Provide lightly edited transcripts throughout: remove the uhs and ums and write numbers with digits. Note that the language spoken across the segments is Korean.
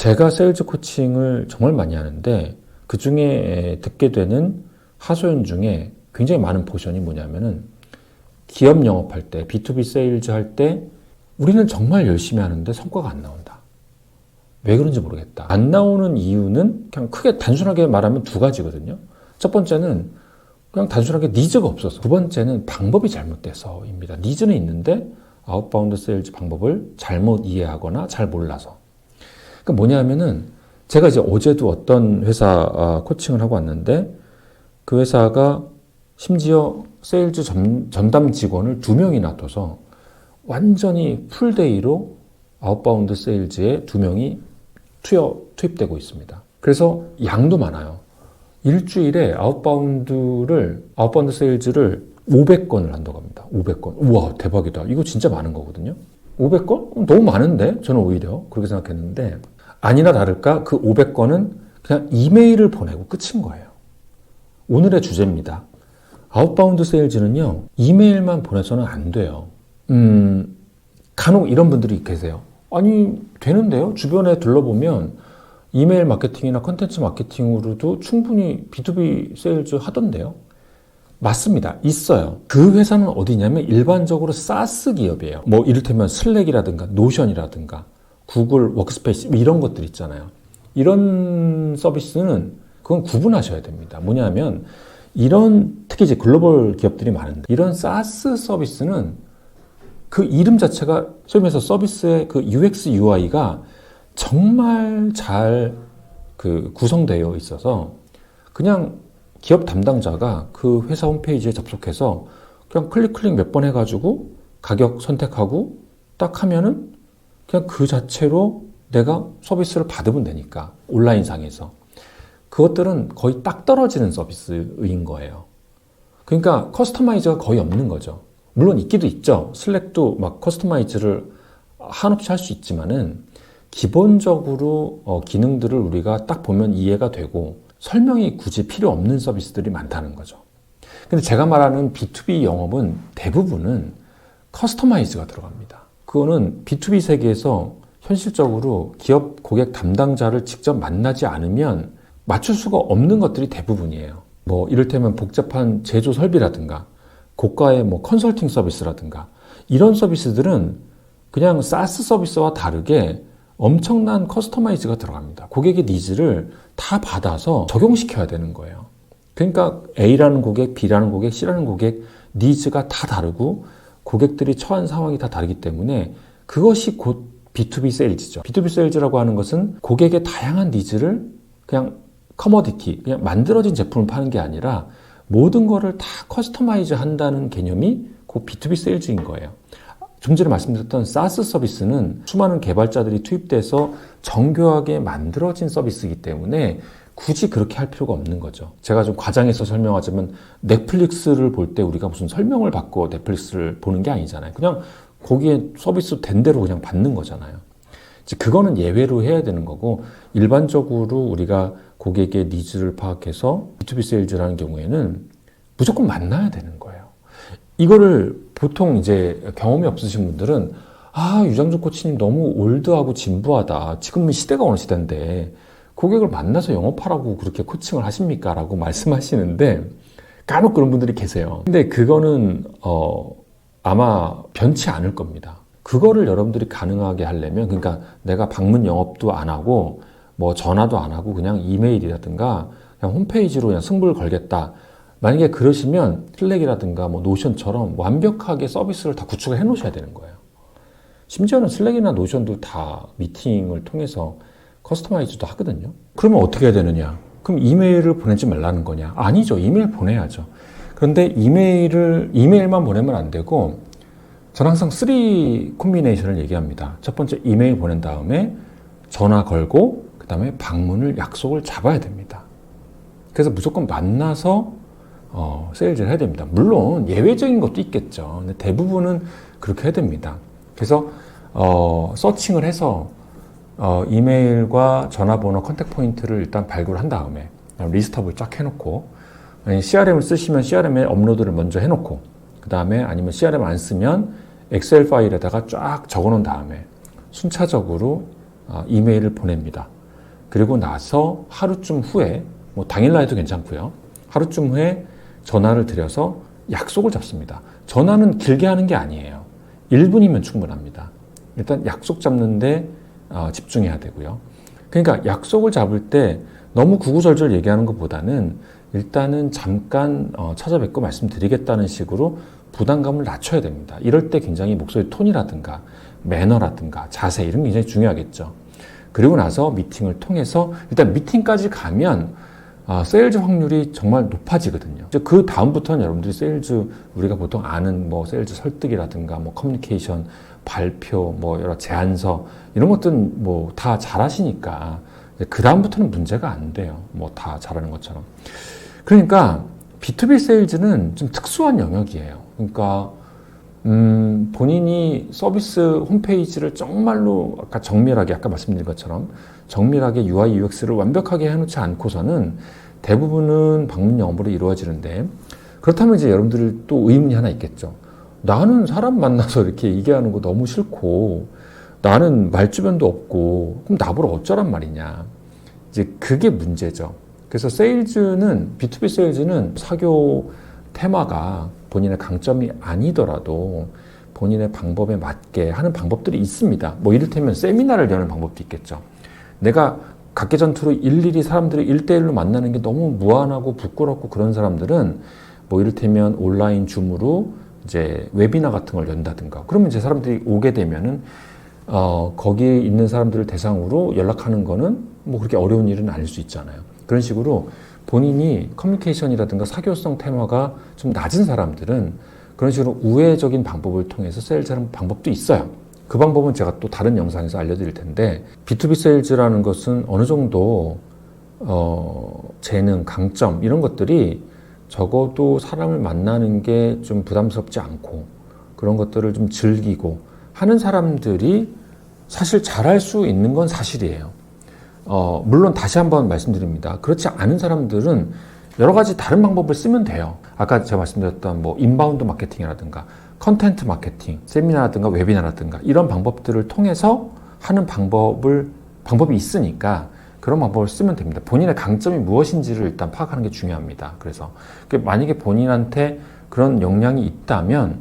제가 세일즈 코칭을 정말 많이 하는데 그 중에 듣게 되는 하소연 중에 굉장히 많은 포션이 뭐냐면은 기업 영업할 때, B2B 세일즈 할 때 우리는 정말 열심히 하는데 성과가 안 나온다. 왜 그런지 모르겠다. 안 나오는 이유는 그냥 크게 단순하게 말하면 두 가지거든요. 첫 번째는 그냥 단순하게 니즈가 없어서. 두 번째는 방법이 잘못돼서입니다. 니즈는 있는데 아웃바운드 세일즈 방법을 잘못 이해하거나 잘 몰라서. 그러니까 뭐냐면은 제가 이제 어제도 어떤 회사 코칭을 하고 왔는데 그 회사가 심지어 세일즈 전담 직원을 2명이나 둬서 완전히 풀데이로 아웃바운드 세일즈에 2명이 투입되고 있습니다. 그래서 양도 많아요. 일주일에 아웃바운드 세일즈를 500건을 한다고 합니다. 500건. 우와, 대박이다. 이거 진짜 많은 거거든요. 500건? 너무 많은데? 저는 오히려 그렇게 생각했는데 아니나 다를까 그 500건은 그냥 이메일을 보내고 끝인 거예요. 오늘의 주제입니다. 아웃바운드 세일즈는요, 이메일만 보내서는 안 돼요. 간혹 이런 분들이 계세요. 아니, 되는데요? 주변에 둘러보면 이메일 마케팅이나 컨텐츠 마케팅으로도 충분히 B2B 세일즈 하던데요? 맞습니다. 있어요. 그 회사는 어디냐면 일반적으로 사스 기업이에요. 뭐 이를테면 슬랙이라든가 노션이라든가 구글 워크스페이스 이런 것들 있잖아요. 이런 서비스는 그건 구분하셔야 됩니다. 뭐냐면 특히 이제 글로벌 기업들이 많은데 이런 사스 서비스는 그 이름 자체가 소위 말해서 서비스의 그 UX, UI가 정말 잘 구성되어 있어서 그냥 기업 담당자가 그 회사 홈페이지에 접속해서 그냥 클릭 몇 번 해가지고 가격 선택하고 딱 하면은 그냥 그 자체로 내가 서비스를 받으면 되니까 온라인상에서 그것들은 거의 딱 떨어지는 서비스인 거예요. 그러니까 커스터마이즈가 거의 없는 거죠. 물론 있기도 있죠. 슬랙도 막 커스터마이즈를 한없이 할 수 있지만은 기본적으로 기능들을 우리가 딱 보면 이해가 되고 설명이 굳이 필요 없는 서비스들이 많다는 거죠. 근데 제가 말하는 B2B 영업은 대부분은 커스터마이즈가 들어갑니다. 그거는 B2B 세계에서 현실적으로 기업 고객 담당자를 직접 만나지 않으면 맞출 수가 없는 것들이 대부분이에요. 뭐 이를테면 복잡한 제조 설비라든가 고가의 뭐 컨설팅 서비스라든가 이런 서비스들은 그냥 사스 서비스와 다르게 엄청난 커스터마이즈가 들어갑니다. 고객의 니즈를 다 받아서 적용시켜야 되는 거예요. 그러니까 A라는 고객, B라는 고객, C라는 고객 니즈가 다 다르고 고객들이 처한 상황이 다 다르기 때문에 그것이 곧 B2B 세일즈죠. B2B 세일즈라고 하는 것은 고객의 다양한 니즈를 그냥 커머디티, 그냥 만들어진 제품을 파는 게 아니라 모든 거를 다 커스터마이즈 한다는 개념이 곧 B2B 세일즈인 거예요. 좀 전에 말씀드렸던 사스 서비스는 수많은 개발자들이 투입돼서 정교하게 만들어진 서비스이기 때문에 굳이 그렇게 할 필요가 없는 거죠. 제가 좀 과장해서 설명하자면 넷플릭스를 볼 때 우리가 무슨 설명을 받고 넷플릭스를 보는 게 아니잖아요. 그냥 거기에 서비스 된 대로 그냥 받는 거잖아요. 그거는 예외로 해야 되는 거고 일반적으로 우리가 고객의 니즈를 파악해서 B2B 세일즈라는 경우에는 무조건 만나야 되는 거예요. 이거를 보통 이제 경험이 없으신 분들은 유장준 코치님 너무 올드하고 진부하다. 지금은 시대가 어느 시대인데 고객을 만나서 영업하라고 그렇게 코칭을 하십니까? 라고 말씀하시는데 간혹 그런 분들이 계세요. 근데 그거는 아마 변치 않을 겁니다. 그거를 여러분들이 가능하게 하려면 그러니까 내가 방문 영업도 안 하고 뭐 전화도 안 하고 그냥 이메일이라든가 그냥 홈페이지로 그냥 승부를 걸겠다. 만약에 그러시면 슬랙이라든가 뭐 노션처럼 완벽하게 서비스를 다 구축을 해 놓으셔야 되는 거예요. 심지어는 슬랙이나 노션도 다 미팅을 통해서 커스터마이즈도 하거든요. 그러면 어떻게 해야 되느냐? 그럼 이메일을 보내지 말라는 거냐? 아니죠. 이메일 보내야죠. 그런데 이메일만 보내면 안 되고 저는 항상 3 콤비네이션을 얘기합니다. 첫 번째 이메일 보낸 다음에 전화 걸고 그 다음에 방문을 약속을 잡아야 됩니다. 그래서 무조건 만나서 세일즈를 해야 됩니다. 물론 예외적인 것도 있겠죠. 근데 대부분은 그렇게 해야 됩니다. 그래서 서칭을 해서 이메일과 전화번호, 컨택 포인트를 일단 발굴한 다음에 리스트업을 쫙 해놓고 CRM을 쓰시면 CRM에 업로드를 먼저 해놓고 그 다음에 아니면 CRM 안 쓰면 엑셀 파일에다가 쫙 적어놓은 다음에 순차적으로 이메일을 보냅니다. 그리고 나서 하루쯤 후에, 뭐 당일날 해도 괜찮고요. 하루쯤 후에 전화를 드려서 약속을 잡습니다. 전화는 길게 하는 게 아니에요. 1분이면 충분합니다. 일단 약속 잡는데 집중해야 되고요. 그러니까 약속을 잡을 때 너무 구구절절 얘기하는 것보다는 일단은 잠깐 찾아뵙고 말씀드리겠다는 식으로 부담감을 낮춰야 됩니다. 이럴 때 굉장히 목소리 톤이라든가 매너라든가 자세 이런 게 굉장히 중요하겠죠. 그리고 나서 미팅을 통해서 일단 미팅까지 가면 세일즈 확률이 정말 높아지거든요. 이제 그 다음부터는 여러분들이 세일즈, 우리가 보통 아는 뭐 세일즈 설득이라든가 뭐 커뮤니케이션, 발표, 뭐 여러 제안서 이런 것들은 뭐 다 잘하시니까 그 다음부터는 문제가 안 돼요. 뭐 다 잘하는 것처럼. 그러니까 B2B 세일즈는 좀 특수한 영역이에요. 그러니까 본인이 서비스 홈페이지를 정말로 정밀하게 아까 말씀드린 것처럼 정밀하게 UI, UX를 완벽하게 해놓지 않고서는 대부분은 방문 영업으로 이루어지는데, 그렇다면 이제 여러분들 또 의문이 하나 있겠죠. 나는 사람 만나서 이렇게 얘기하는 거 너무 싫고 나는 말주변도 없고 그럼 나보러 어쩌란 말이냐. 이제 그게 문제죠. 그래서 세일즈는, B2B 세일즈는 사교 테마가 본인의 강점이 아니더라도 본인의 방법에 맞게 하는 방법들이 있습니다. 뭐 이를테면 세미나를 여는 방법도 있겠죠. 내가 각계전투로 일일이 사람들을 1대1로 만나는 게 너무 무안하고 부끄럽고 그런 사람들은 뭐 이를테면 온라인 줌으로 이제 웨비나 같은 걸 연다든가, 그러면 이제 사람들이 오게 되면은 거기에 있는 사람들을 대상으로 연락하는 거는 뭐 그렇게 어려운 일은 아닐 수 있잖아요. 그런 식으로 본인이 커뮤니케이션이라든가 사교성 테마가 좀 낮은 사람들은 그런 식으로 우회적인 방법을 통해서 세일즈하는 방법도 있어요. 그 방법은 제가 또 다른 영상에서 알려드릴 텐데, B2B 세일즈라는 것은 어느 정도 재능, 강점 이런 것들이 적어도 사람을 만나는 게 좀 부담스럽지 않고 그런 것들을 좀 즐기고 하는 사람들이 사실 잘할 수 있는 건 사실이에요. 물론 다시 한번 말씀드립니다. 그렇지 않은 사람들은 여러 가지 다른 방법을 쓰면 돼요. 아까 제가 말씀드렸던 뭐 인바운드 마케팅이라든가 컨텐트 마케팅, 세미나라든가 웨비나라든가 이런 방법들을 통해서 하는 방법이 있으니까 그런 방법을 쓰면 됩니다. 본인의 강점이 무엇인지를 일단 파악하는 게 중요합니다. 그래서 만약에 본인한테 그런 역량이 있다면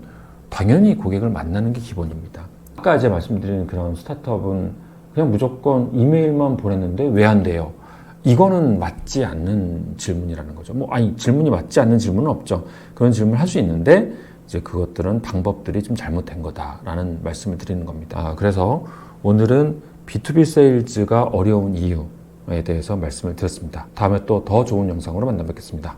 당연히 고객을 만나는 게 기본입니다. 아까 이제 말씀드린 그런 스타트업은 그냥 무조건 이메일만 보냈는데 왜 안 돼요? 이거는 맞지 않는 질문이라는 거죠. 질문이 맞지 않는 질문은 없죠. 그런 질문을 할 수 있는데 이제 그것들은 방법들이 좀 잘못된 거다라는 말씀을 드리는 겁니다. 그래서 오늘은 B2B 세일즈가 어려운 이유에 대해서 말씀을 드렸습니다. 다음에 또 더 좋은 영상으로 만나 뵙겠습니다.